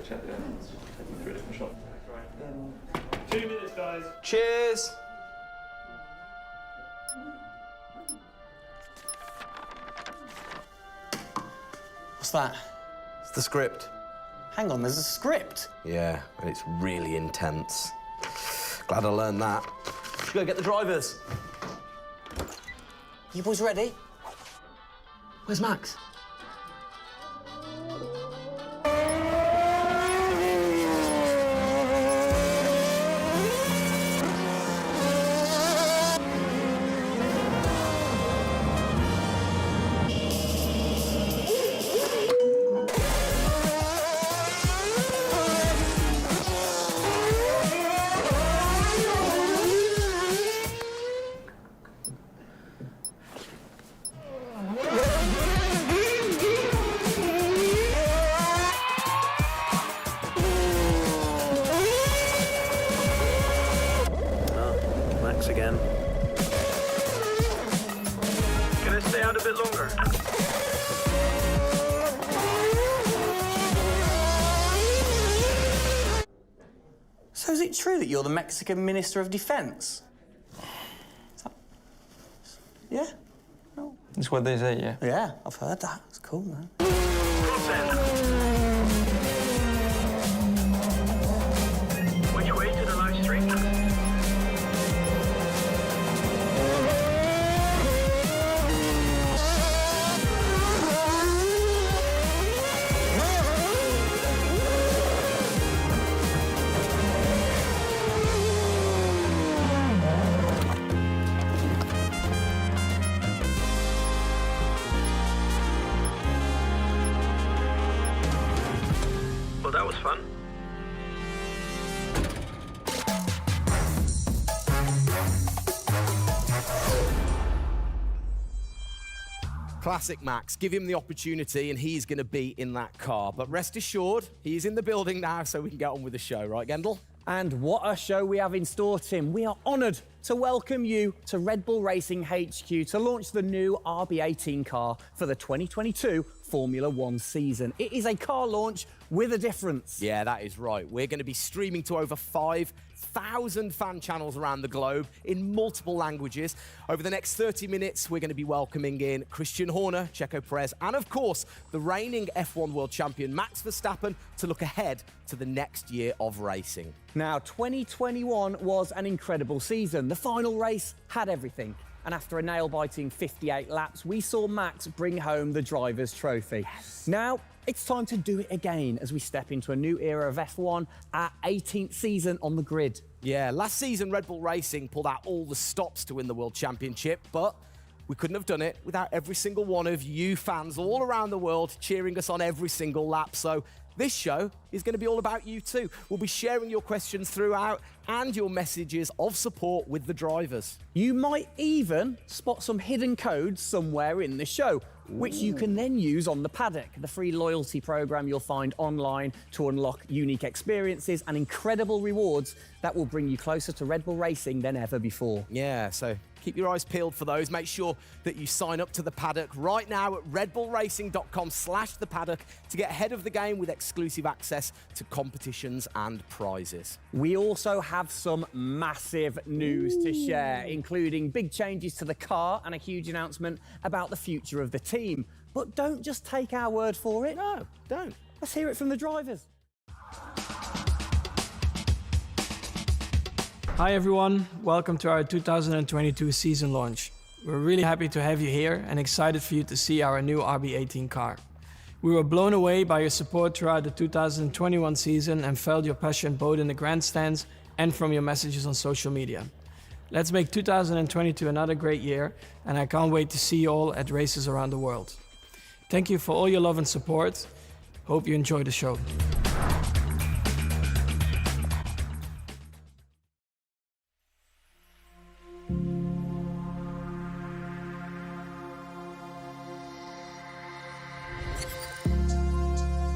Check the ends. Take them through a different shot. 2 minutes, guys. Cheers. What's that? It's the script. Hang on, there's a script. Yeah, and it's really intense. Glad I learned that. Let's go get the drivers. You boys ready? Where's Max? Again. Can I stay out a bit longer? So is it true that you're the Mexican Minister of Defense? Yeah? No. That's what they say, yeah. Yeah, I've heard that. It's cool, man. Which way to the live stream? Well, that was fun. Classic Max. Give him the opportunity and he's going to be in that car. But rest assured, he's in the building now, so we can get on with the show, right, Gendel? And what a show we have in store, Tim. We are honoured to welcome you to Red Bull Racing HQ to launch the new RB18 car for the 2022 Formula One season. It is a car launch with a difference. Yeah, that is right. We're going to be streaming to over 5,000 fan channels around the globe in multiple languages. Over the next 30 minutes, we're going to be welcoming in Christian Horner, Checo Perez, and of course, the reigning F1 world champion Max Verstappen to look ahead to the next year of racing. Now, 2021 was an incredible season. The final race had everything. And after a nail-biting 58 laps, we saw Max bring home the Drivers' Trophy. Yes. Now, it's time to do it again as we step into a new era of F1, our 18th season on the grid. Yeah, last season, Red Bull Racing pulled out all the stops to win the World Championship, but we couldn't have done it without every single one of you fans all around the world cheering us on every single lap. So this show is going to be all about you too. We'll be sharing your questions throughout and your messages of support with the drivers. You might even spot some hidden codes somewhere in the show, which you can then use on the paddock, the free loyalty program you'll find online to unlock unique experiences and incredible rewards that will bring you closer to Red Bull Racing than ever before. Yeah, so keep your eyes peeled for those. Make sure that you sign up to the paddock right now at redbullracing.com/the paddock to get ahead of the game with exclusive access to competitions and prizes. We also have some massive news to share, including big changes to the car and a huge announcement about the future of the team. But don't just take our word for it. No, don't. Let's hear it from the drivers. Hi everyone, welcome to our 2022 season launch. We're really happy to have you here and excited for you to see our new RB18 car. We were blown away by your support throughout the 2021 season and felt your passion both in the grandstands and from your messages on social media. Let's make 2022 another great year, and I can't wait to see you all at races around the world. Thank you for all your love and support. Hope you enjoy the show.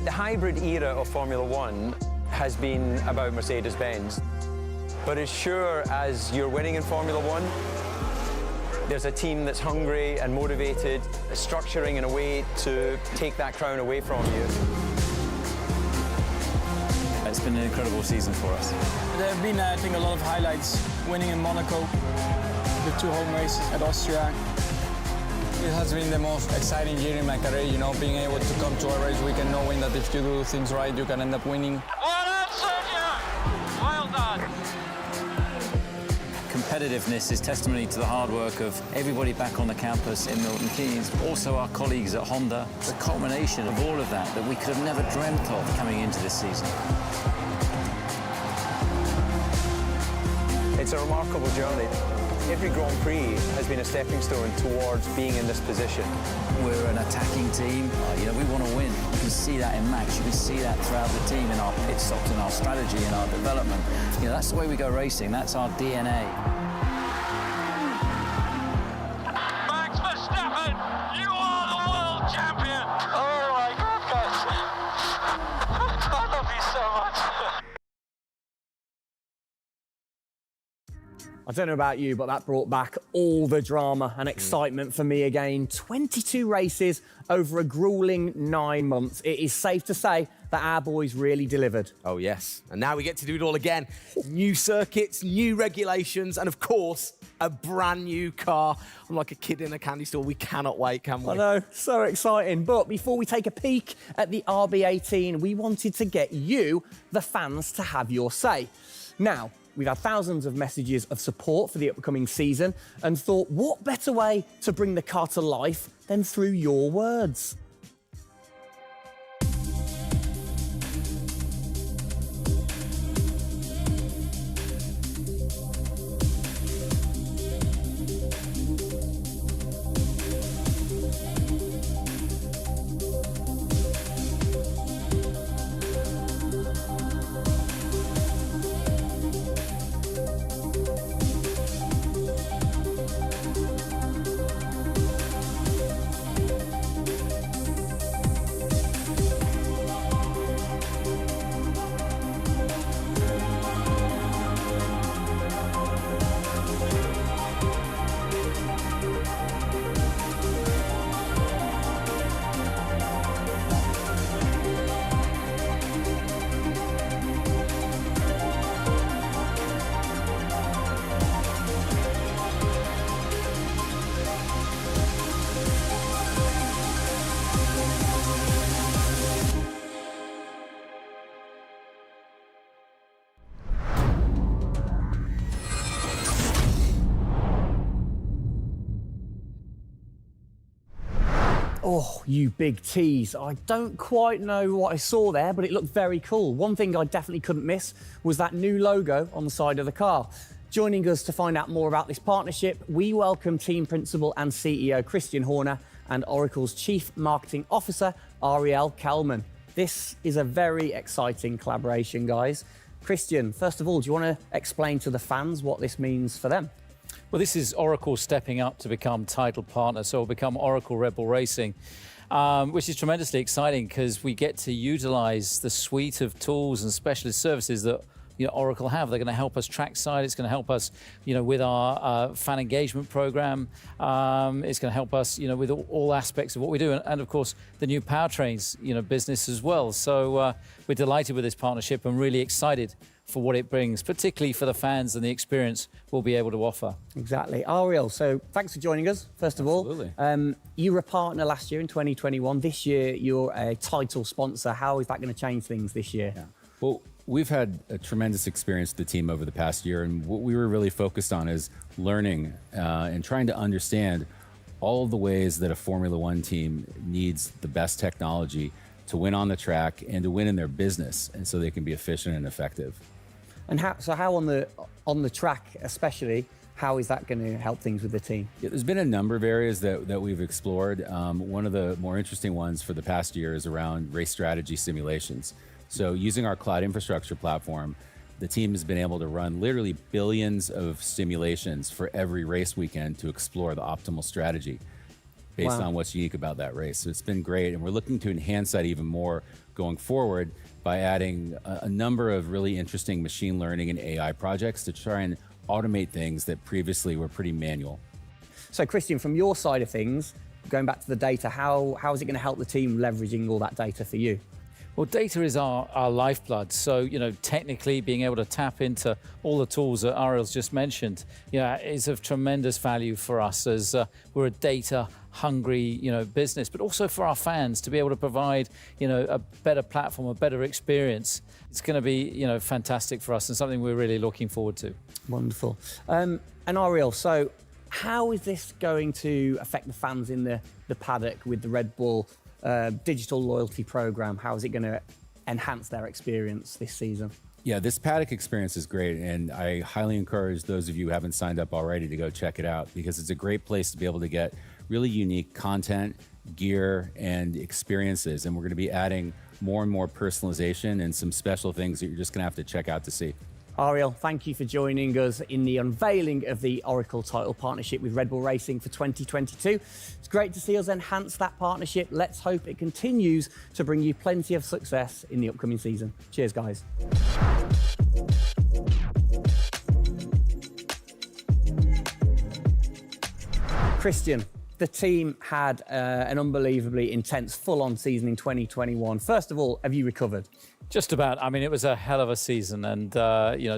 The hybrid era of Formula One has been about Mercedes-Benz. But as sure as you're winning in Formula One, there's a team that's hungry and motivated, structuring in a way to take that crown away from you. It's been an incredible season for us. There have been, I think, a lot of highlights. Winning in Monaco, the 2 home races at Austria. It has been the most exciting year in my career, you know, being able to come to a race weekend knowing that if you do things right, you can end up winning. Well done, Sergio! Well done! Competitiveness is testimony to the hard work of everybody back on the campus in Milton Keynes, also our colleagues at Honda. It's a culmination of all of that we could have never dreamt of coming into this season. It's a remarkable journey. Every Grand Prix has been a stepping stone towards being in this position. We're an attacking team. You know, we want to win. You can see that in Max. You can see that throughout the team in our pit stops, in our strategy, in our development. You know, that's the way we go racing. That's our DNA. Max Verstappen, you are the world champion! Oh my goodness! I love you so much! I don't know about you, but that brought back all the drama and excitement for me again. 22 races over a grueling 9 months. It is safe to say that our boys really delivered. Oh, yes. And now we get to do it all again. New circuits, new regulations, and of course, a brand new car. I'm like a kid in a candy store. We cannot wait, can we? I know, so exciting. But before we take a peek at the RB18, we wanted to get you, the fans, to have your say. Now, we've had thousands of messages of support for the upcoming season and thought, what better way to bring the car to life than through your words? Oh, you big tease. I don't quite know what I saw there, but it looked very cool. One thing I definitely couldn't miss was that new logo on the side of the car. Joining us to find out more about this partnership, we welcome Team Principal and CEO Christian Horner and Oracle's Chief Marketing Officer, Ariel Kelman. This is a very exciting collaboration, guys. Christian, first of all, do you want to explain to the fans what this means for them? Well, this is Oracle stepping up to become title partner, so it'll become Oracle Red Bull Racing, which is tremendously exciting because we get to utilize the suite of tools and specialist services that Oracle have. They're going to help us trackside. It's going to help us, with our fan engagement program. It's going to help us, with all aspects of what we do, and of course the new powertrains, business as well. So we're delighted with this partnership and really excited for what it brings, particularly for the fans and the experience we'll be able to offer. Exactly. Ariel, so thanks for joining us, first of all. Absolutely. You were a partner last year in 2021. This year, you're a title sponsor. How is that going to change things this year? Yeah. Well, We've had a tremendous experience with the team over the past year, and what we were really focused on is learning and trying to understand all of the ways that a Formula One team needs the best technology to win on the track and to win in their business, and so they can be efficient and effective. And how on the track especially, how is that going to help things with the team? Yeah, there's been a number of areas that we've explored. One of the more interesting ones for the past year is around race strategy simulations. So using our cloud infrastructure platform, the team has been able to run literally billions of simulations for every race weekend to explore the optimal strategy based on what's unique about that race. So it's been great, and we're looking to enhance that even more going forward by adding a number of really interesting machine learning and AI projects to try and automate things that previously were pretty manual. So Christian, from your side of things, going back to the data, how is it going to help the team leveraging all that data for you? Well, data is our lifeblood. So, you know, technically being able to tap into all the tools that Ariel's just mentioned, is of tremendous value for us as we're a data-hungry, business, but also for our fans to be able to provide, a better platform, a better experience. It's going to be, fantastic for us and something we're really looking forward to. Wonderful. And Ariel, so how is this going to affect the fans in the paddock with the Red Bull digital loyalty program? How is it going to enhance their experience this season? Yeah, this paddock experience is great, and I highly encourage those of you who haven't signed up already to go check it out, because it's a great place to be able to get really unique content, gear, and experiences. And we're going to be adding more and more personalization and some special things that you're just going to have to check out to see. Ariel, thank you for joining us in the unveiling of the Oracle title partnership with Red Bull Racing for 2022. It's great to see us enhance that partnership. Let's hope it continues to bring you plenty of success in the upcoming season. Cheers, guys. Christian, the team had an unbelievably intense, full-on season in 2021. First of all, have you recovered? Just about. I mean, it was a hell of a season, and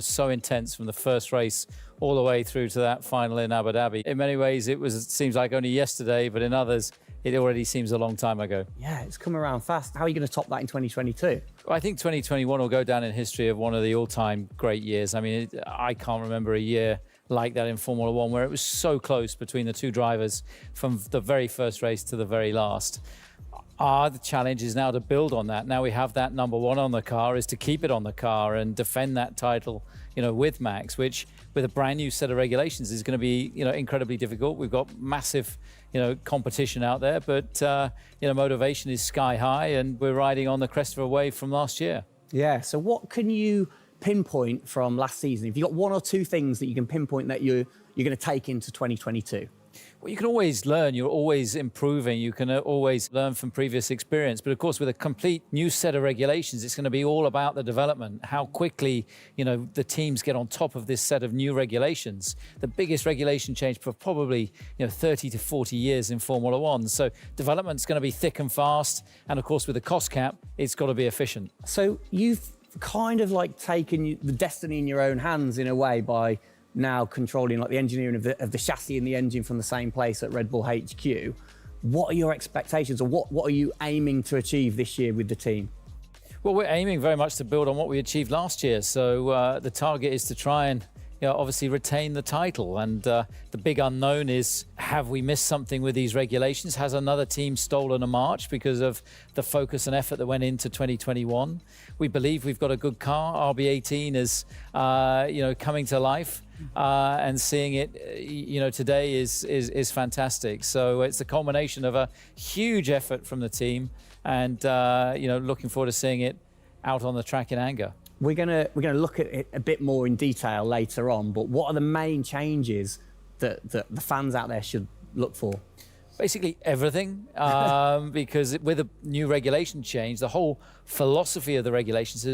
so intense from the first race all the way through to that final in Abu Dhabi. In many ways, it seems like only yesterday, but in others, it already seems a long time ago. Yeah, it's come around fast. How are you going to top that in 2022? Well, I think 2021 will go down in history of one of the all-time great years. I mean, I can't remember a year like that in Formula One where it was so close between the two drivers from the very first race to the very last. The challenge is now to build on that. Now we have that number one on the car, is to keep it on the car and defend that title, with Max, which with a brand new set of regulations is going to be, incredibly difficult. We've got massive, competition out there, but, motivation is sky high, and we're riding on the crest of a wave from last year. Yeah, so what can you pinpoint from last season? If you've got one or two things that you can pinpoint that you're going to take into 2022? Well, you can always learn. You're always improving. You can always learn from previous experience. But of course, with a complete new set of regulations, it's going to be all about the development, how quickly, the teams get on top of this set of new regulations. The biggest regulation change for probably, 30 to 40 years in Formula One. So development's going to be thick and fast. And of course, with the cost cap, it's got to be efficient. So you've kind of like taken the destiny in your own hands in a way by now controlling like the engineering of the chassis and the engine from the same place at Red Bull HQ. What are your expectations, or what are you aiming to achieve this year with the team? Well, we're aiming very much to build on what we achieved last year. So the target is to try and obviously retain the title. And the big unknown is, have we missed something with these regulations? Has another team stolen a march because of the focus and effort that went into 2021? We believe we've got a good car. RB18 is, coming to life. And seeing it, today is fantastic. So it's a culmination of a huge effort from the team, and looking forward to seeing it out on the track in anger. We're gonna look at it a bit more in detail later on. But what are the main changes that the fans out there should look for? Basically everything, because with a new regulation change, the whole philosophy of the regulations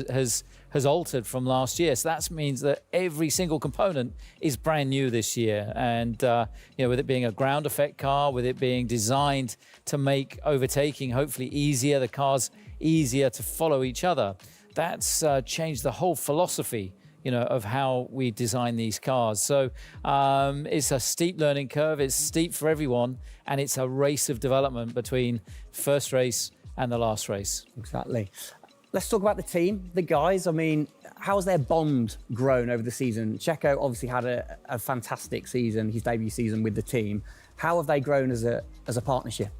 has altered from last year. So that means that every single component is brand new this year. And with it being a ground effect car, with it being designed to make overtaking hopefully easier, the cars easier to follow each other, that's changed the whole philosophy of how we design these cars. So it's a steep learning curve. It's steep for everyone, and it's a race of development between first race and the last race. Exactly. Let's talk about the team, the guys. I mean, how's their bond grown over the season? Checo obviously had a fantastic season, his debut season with the team. How have they grown as a partnership?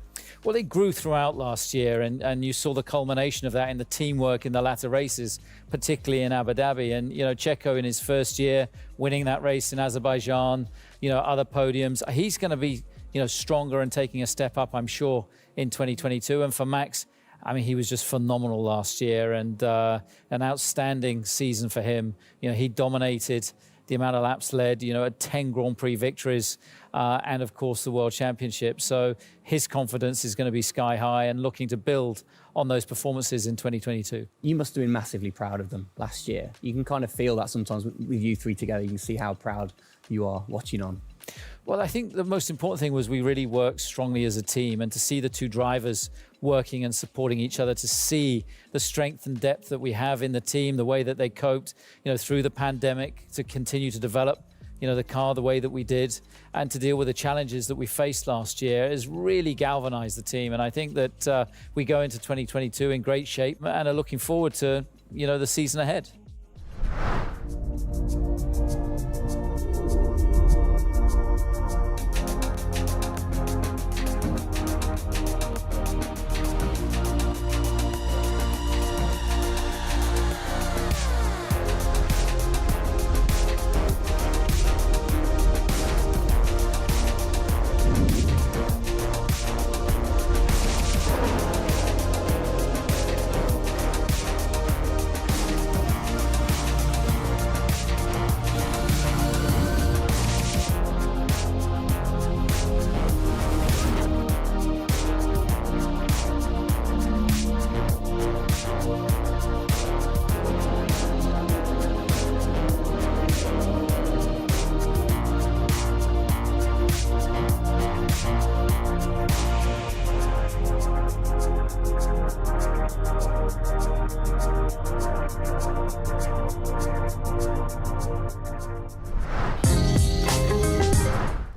Well, they grew throughout last year, and you saw the culmination of that in the teamwork in the latter races, particularly in Abu Dhabi. And, you know, Checo in his first year, winning that race in Azerbaijan, you know, other podiums. He's going to be, you know, stronger and taking a step up, I'm sure, in 2022. And for Max, I mean, he was just phenomenal last year, and an outstanding season for him. You know, he dominated the amount of laps led, you know, at 10 Grand Prix victories, and of course the World Championship. So his confidence is going to be sky high and looking to build on those performances in 2022. You must have been massively proud of them last year. You can kind of feel that sometimes with you three together. You can see how proud you are watching on. Well, I think the most important thing was we really worked strongly as a team, and to see the two drivers working and supporting each other, to see the strength and depth that we have in the team, the way that they coped, you know, through the pandemic, to continue to develop, you know, the car the way that we did, and to deal with the challenges that we faced last year has really galvanized the team. And I think that we go into 2022 in great shape and are looking forward to, you know, the season ahead.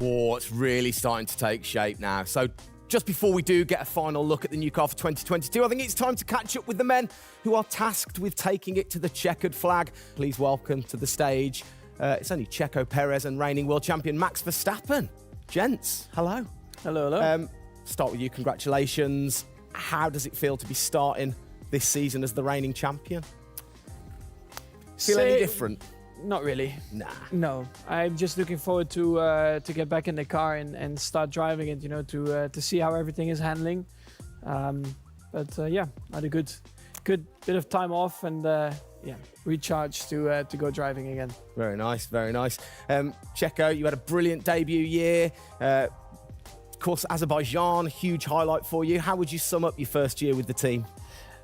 Oh, it's really starting to take shape now. So just before we do get a final look at the new car for 2022, I think it's time to catch up with the men who are tasked with taking it to the checkered flag. Please welcome to the stage, it's only Checo Perez and reigning world champion Max Verstappen. Gents, hello. Hello, hello. Start with you, congratulations. How does it feel to be starting this season as the reigning champion? Feel any different? Not really. Nah. No, I'm just looking forward to get back in the car and start driving it. You know, to see how everything is handling. Yeah, I had a good bit of time off and yeah, recharge to go driving again. Very nice, very nice. Checo, you had a brilliant debut year. Of course, Azerbaijan, huge highlight for you. How would you sum up your first year with the team?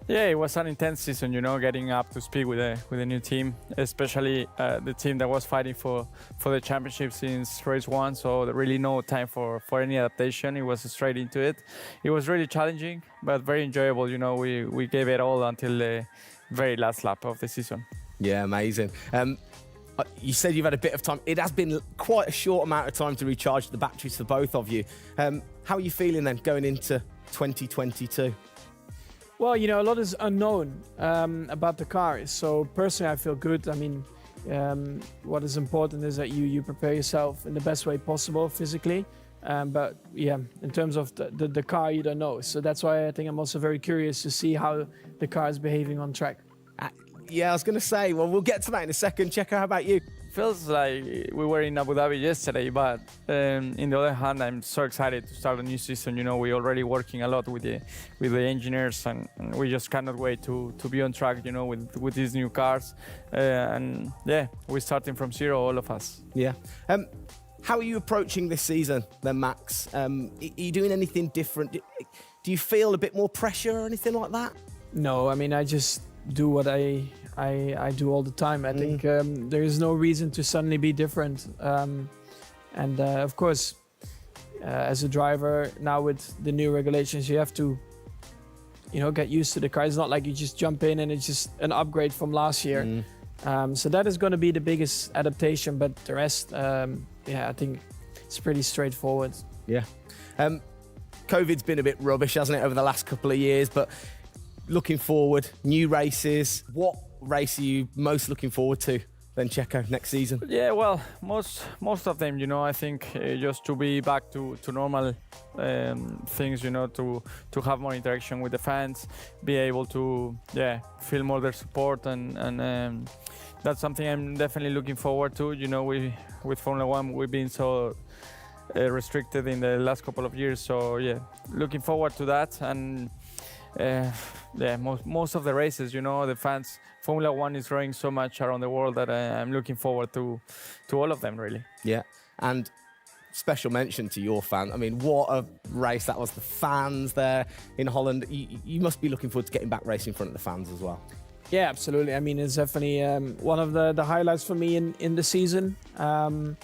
Yeah, it was an intense season, you know, getting up to speed with a new team, especially the team that was fighting for the championship since race one. So there really no time for any adaptation. It was straight into it. It was really challenging, but very enjoyable. You know, we gave it all until the very last lap of the season. Yeah, amazing. You said you've had a bit of time. It has been quite a short amount of time to recharge the batteries for both of you. How are you feeling then going into 2022? Well, you know, a lot is unknown about the car. So personally, I feel good. I mean, what is important is that you prepare yourself in the best way possible physically. But yeah, in terms of the car, you don't know. So that's why I think I'm also very curious to see how the car is behaving on track. Yeah, I was going to say, well, we'll get to that in a second. Checo, how about you? Feels like we were in Abu Dhabi yesterday, but in the other hand, I'm so excited to start a new season. You know, we're already working a lot with the engineers, and we just cannot wait to be on track. You know, with these new cars, and yeah, we're starting from zero, all of us. Yeah. How are you approaching this season, then, Max? Are you doing anything different? Do you feel a bit more pressure or anything like that? No, I mean, I just do what I do all the time. I think there is no reason to suddenly be different. Of course, as a driver now with the new regulations, you have to, you know, get used to the car. It's not like you just jump in and it's just an upgrade from last year. So that is going to be the biggest adaptation. But the rest, yeah, I think it's pretty straightforward. Yeah. COVID's been a bit rubbish, hasn't it, over the last couple of years? But looking forward, new races. What race are you most looking forward to then, Checo, next season? Yeah, well, most of them, I think just to be back to normal things, to have more interaction with the fans, be able to, feel more their support, and that's something I'm definitely looking forward to. We with Formula One, we've been so restricted in the last couple of years, so looking forward to that. And most of the races, the fans, Formula One is growing so much around the world that I'm looking forward to all of them, really. Yeah, and special mention to your fans. I mean, what a race that was. The fans there in Holland. You must be looking forward to getting back racing in front of the fans as well. Yeah, absolutely. I mean, it's definitely one of the highlights for me in the season. Looking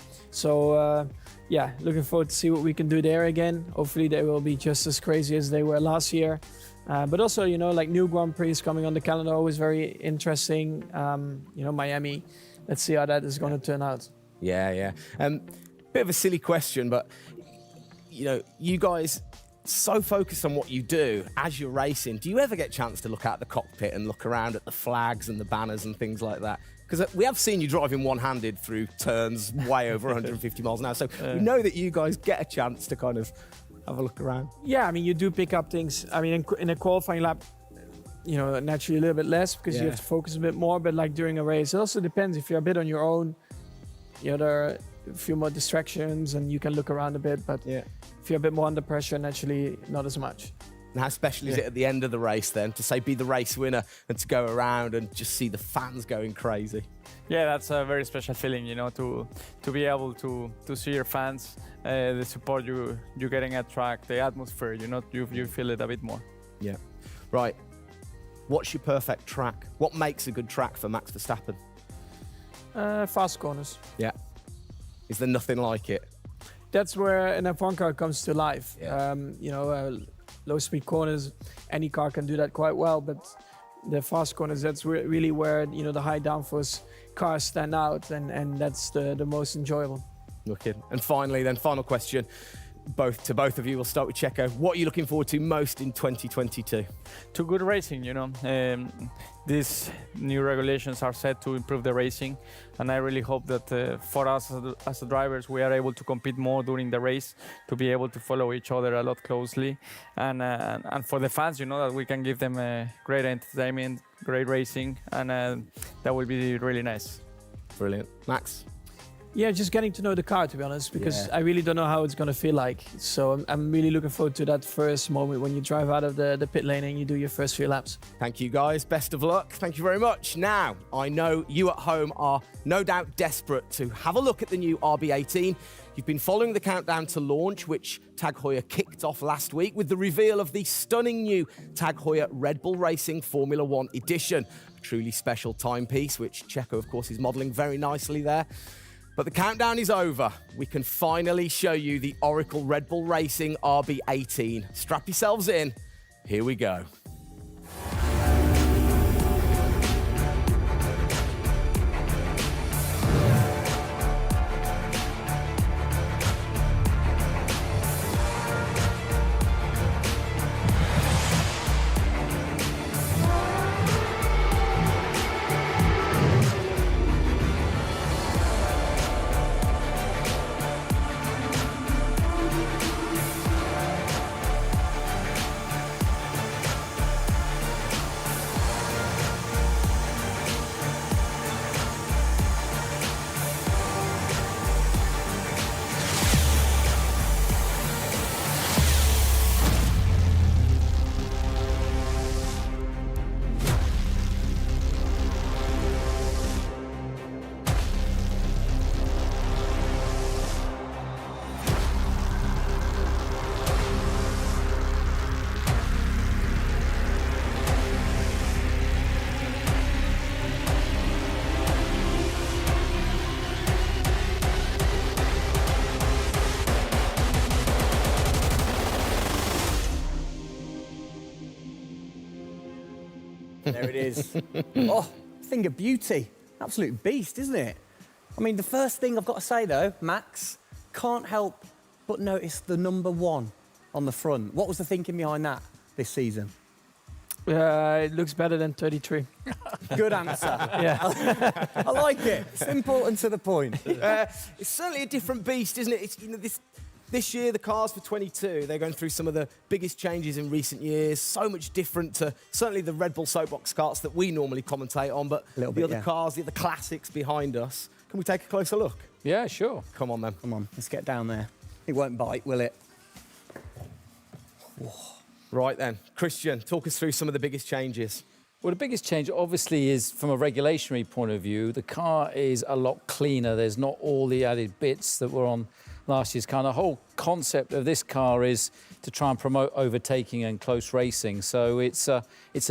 forward to see what we can do there again. Hopefully they will be just as crazy as they were last year. But also, like new Grand Prix coming on the calendar, always very interesting. Miami. Let's see how that is going to turn out. Yeah. Bit of a silly question, but you guys so focused on what you do as you're racing. Do you ever get a chance to look out the cockpit and look around at the flags and the banners and things like that? Because we have seen you driving one-handed through turns way over 150 miles an hour. So we know that you guys get a chance to kind of have a look around. Yeah, I mean, you do pick up things. I mean, in a qualifying lap, naturally a little bit less because you have to focus a bit more. But like during a race, it also depends. If you're a bit on your own, there are a few more distractions and you can look around a bit. But if you're a bit more under pressure, naturally not as much. And how special is it at the end of the race then to say be the race winner and to go around and just see the fans going crazy? Yeah, that's a very special feeling, to be able to see your fans, the support you're getting at track, the atmosphere, you feel it a bit more. Yeah. Right. What's your perfect track? What makes a good track for Max Verstappen? Fast corners. Yeah. Is there nothing like it? That's where an F1 car comes to life. Yeah. Low-speed corners, any car can do that quite well, but the fast corners, that's really where the high downforce cars stand out, and that's the most enjoyable. Wicked. And finally, then, final question, both of you. We'll start with Checo. What are you looking forward to most in 2022? To good racing, these new regulations are set to improve the racing, and I really hope that for us as the drivers, we are able to compete more during the race, to be able to follow each other a lot closely, and for the fans, that we can give them great entertainment, great racing, and that will be really nice. Brilliant. Max? Yeah, just getting to know the car, to be honest, because I really don't know how it's going to feel like. So I'm really looking forward to that first moment when you drive out of the pit lane and you do your first few laps. Thank you, guys. Best of luck. Thank you very much. Now, I know you at home are no doubt desperate to have a look at the new RB18. You've been following the countdown to launch, which Tag Heuer kicked off last week with the reveal of the stunning new Tag Heuer Red Bull Racing Formula One edition. A truly special timepiece, which Checo, of course, is modelling very nicely there. But the countdown is over. We can finally show you the Oracle Red Bull Racing RB18. Strap yourselves in. Here we go. There it is. Oh, thing of beauty. Absolute beast, isn't it? I mean, the first thing I've got to say, though, Max, can't help but notice the number 1 on the front. What was the thinking behind that this season? It looks better than 33. Good answer. Yeah. I like it. Simple and to the point. It's certainly a different beast, isn't it? It's, this year, the cars for 22, they're going through some of the biggest changes in recent years. So much different to certainly the Red Bull Soapbox karts that we normally commentate on, but the other cars, the other classics behind us. Can we take a closer look? Yeah, sure. Come on, then. Come on, let's get down there. It won't bite, will it? Right then. Christian, talk us through some of the biggest changes. Well, the biggest change, obviously, is from a regulatory point of view. The car is a lot cleaner. There's not all the added bits that were on last year's car. And the whole concept of this car is to try and promote overtaking and close racing. So it's a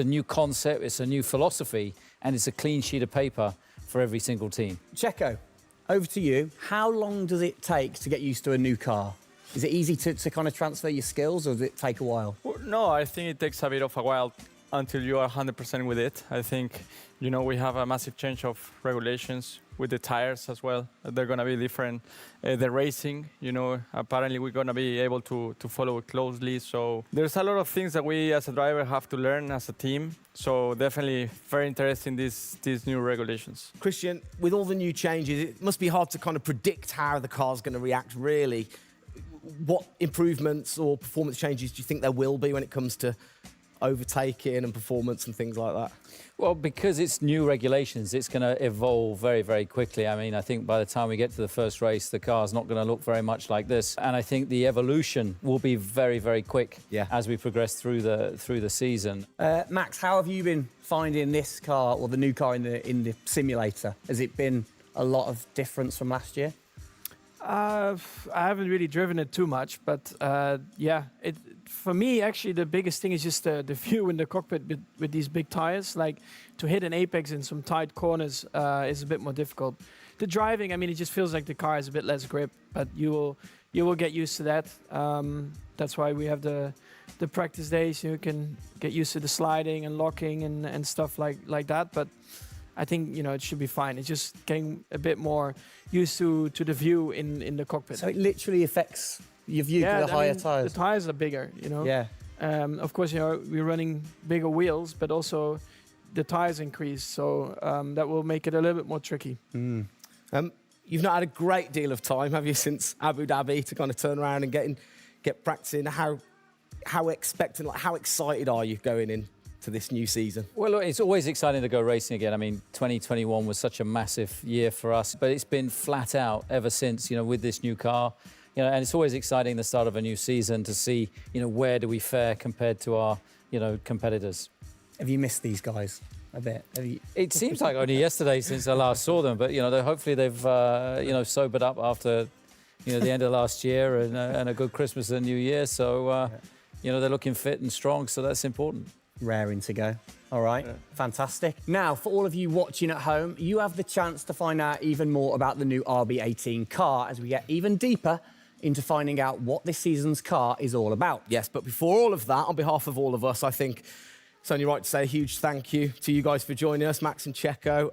new concept, it's a new philosophy, and it's a clean sheet of paper for every single team. Checo, over to you. How long does it take to get used to a new car? Is it easy to kind of transfer your skills, or does it take a while? Well, no, I think it takes a bit of a while until you are 100% with it. I think, we have a massive change of regulations with the tires as well. They're going to be different. The racing, apparently we're going to be able to follow it closely. So there's a lot of things that we as a driver have to learn as a team. So definitely very interesting, these new regulations. Christian, with all the new changes, it must be hard to kind of predict how the car's going to react, really. What improvements or performance changes do you think there will be when it comes to overtaking and performance and things like that? Well, because it's new regulations, it's going to evolve very, very quickly. I mean, I think by the time we get to the first race, the car's not going to look very much like this. And I think the evolution will be very, very quick as we progress through the season. Max, how have you been finding this car, or the new car in the simulator? Has it been a lot of difference from last year? I haven't really driven it too much, but for me, actually, the biggest thing is just the view in the cockpit with these big tires. Like, to hit an apex in some tight corners is a bit more difficult. The driving, I mean, it just feels like the car has a bit less grip, but you will get used to that. That's why we have the practice days. You can get used to the sliding and locking and stuff like that. But I think, it should be fine. It's just getting a bit more used to the view in the cockpit. So it literally affects your view to the higher tyres? The tyres are bigger, Yeah. Of course, we're running bigger wheels, but also the tyres increase. So that will make it a little bit more tricky. You've not had a great deal of time, have you, since Abu Dhabi to kind of turn around and get practicing? How expectant, how excited are you going in to this new season? Well, look, it's always exciting to go racing again. I mean, 2021 was such a massive year for us, but it's been flat out ever since, with this new car. And it's always exciting the start of a new season to see, where do we fare compared to our, competitors. Have you missed these guys a bit? It seems like only yesterday since I last saw them, but, hopefully they've, sobered up after, the end of last year and a good Christmas and New Year. So, they're looking fit and strong, so that's important. Raring to go. All right, fantastic. Now, for all of you watching at home, you have the chance to find out even more about the new RB18 car as we get even deeper into finding out what this season's car is all about. Yes, but before all of that, on behalf of all of us, I think it's only right to say a huge thank you to you guys for joining us, Max and Checo.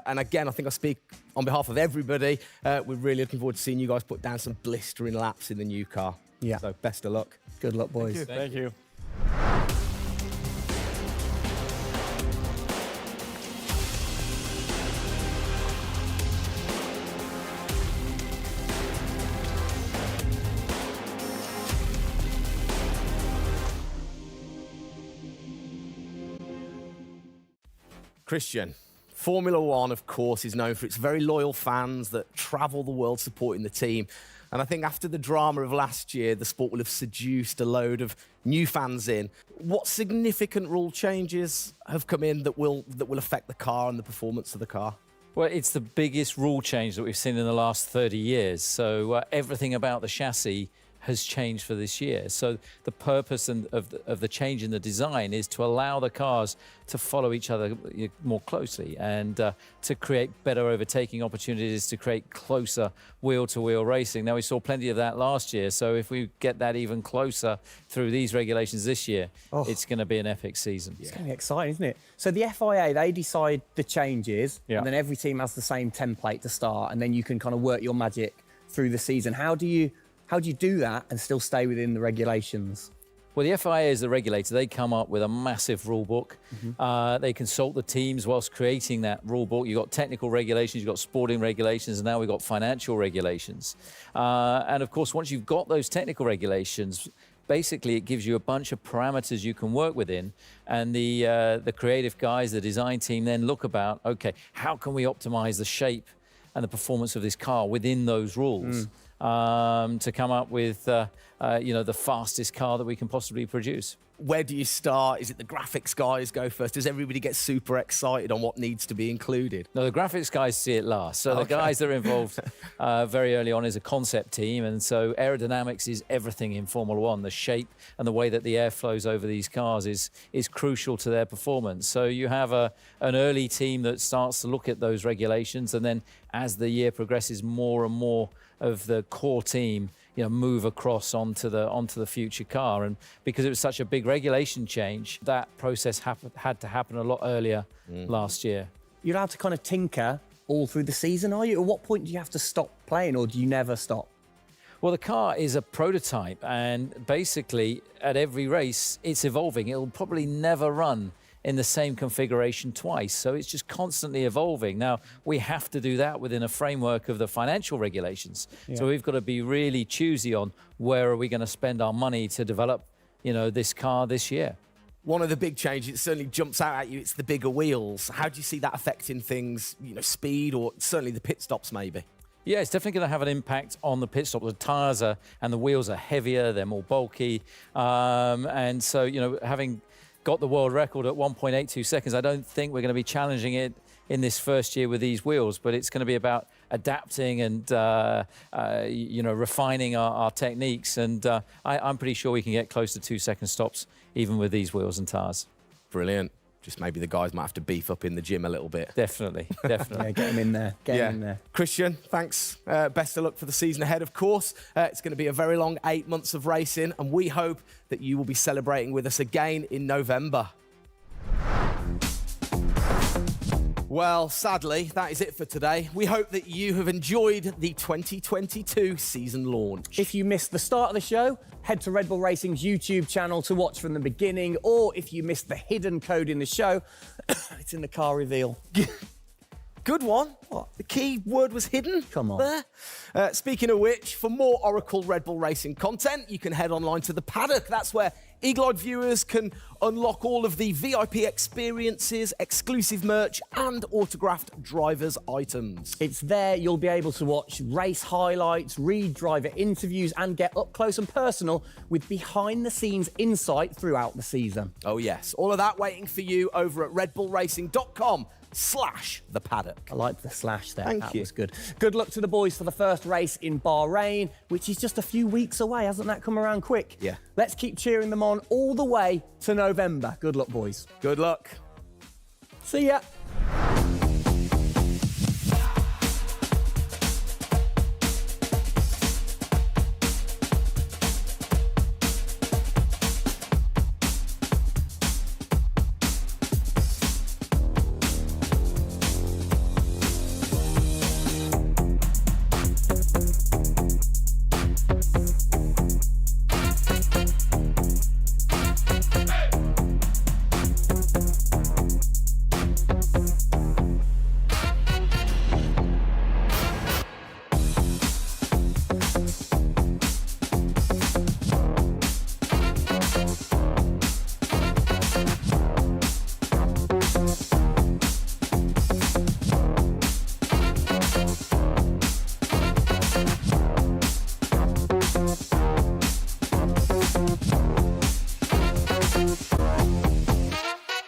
And again, I think I speak on behalf of everybody. We're really looking forward to seeing you guys put down some blistering laps in the new car. Yeah. So best of luck. Good luck, boys. Thank you. Christian, Formula One, of course, is known for its very loyal fans that travel the world supporting the team. And I think after the drama of last year, the sport will have seduced a load of new fans in. What significant rule changes have come in that will affect the car and the performance of the car? Well, it's the biggest rule change that we've seen in the last 30 years. So everything about the chassis has changed for this year. So the purpose of the change in the design is to allow the cars to follow each other more closely and to create better overtaking opportunities, to create closer wheel-to-wheel racing. Now, we saw plenty of that last year, so if we get that even closer through these regulations this year, it's going to be an epic season. It's going to be exciting, isn't it? So the FIA, they decide the changes, and then every team has the same template to start, and then you can kind of work your magic through the season. How do you do that and still stay within the regulations? Well, the FIA is the regulator. They come up with a massive rule book. They consult the teams whilst creating that rule book. You've got technical regulations, you've got sporting regulations, and now we've got financial regulations. And of course, once you've got those technical regulations, basically it gives you a bunch of parameters you can work within. And the creative guys, the design team then look about, okay, how can we optimize the shape and the performance of this car within those rules to come up with the fastest car that we can possibly produce. Where do you start? Is it the graphics guys go first? Does everybody get super excited on what needs to be included? No, the graphics guys see it last. So the guys that are involved very early on is a concept team. And so aerodynamics is everything in Formula One. The shape and the way that the air flows over these cars is crucial to their performance. So you have an early team that starts to look at those regulations. And then as the year progresses, more and more of the core team move across onto the future car. And because it was such a big regulation change, that process had to happen a lot earlier last year. You're allowed to kind of tinker all through the season, are you? At what point do you have to stop playing, or do you never stop? Well, the car is a prototype, and basically at every race it's evolving. It'll probably never run in the same configuration twice, so it's just constantly evolving. Now, we have to do that within a framework of the financial regulations. So we've got to be really choosy on where are we going to spend our money to develop, this car this year. One of the big changes, it certainly jumps out at you, it's the bigger wheels. How do you see that affecting things, speed, or certainly the pit stops maybe? Yeah, it's definitely going to have an impact on the pit stop. The tyres and the wheels are heavier, they're more bulky. And so, having got the world record at 1.82 seconds, I don't think we're going to be challenging it in this first year with these wheels, but it's going to be about adapting and, refining our techniques. And I'm pretty sure we can get close to 2-second stops even with these wheels and tyres. Brilliant. Just maybe the guys might have to beef up in the gym a little bit. Definitely. Yeah, get them in there. Get them in there. Christian, thanks. Best of luck for the season ahead, of course. It's going to be a very long 8 months of racing, and we hope that you will be celebrating with us again in November. Well, sadly, that is it for today. We hope that you have enjoyed the 2022 season launch. If you missed the start of the show, head to Red Bull Racing's YouTube channel to watch from the beginning, or if you missed the hidden code in the show, it's in the car reveal. Good one. What? The key word was hidden? Come on. There. Speaking of which, for more Oracle Red Bull Racing content, you can head online to the paddock. That's where Eagle-eyed viewers can unlock all of the VIP experiences, exclusive merch, and autographed drivers' items. It's there you'll be able to watch race highlights, read driver interviews, and get up close and personal with behind-the-scenes insight throughout the season. Oh, yes. All of that waiting for you over at redbullracing.com/the paddock. I like the slash there. Thank that you. was good. Good luck to the boys for the first race in Bahrain, which is just a few weeks away. Hasn't that come around quick? Yeah. Let's keep cheering them on all the way to November. Good luck, boys. Good luck. See ya.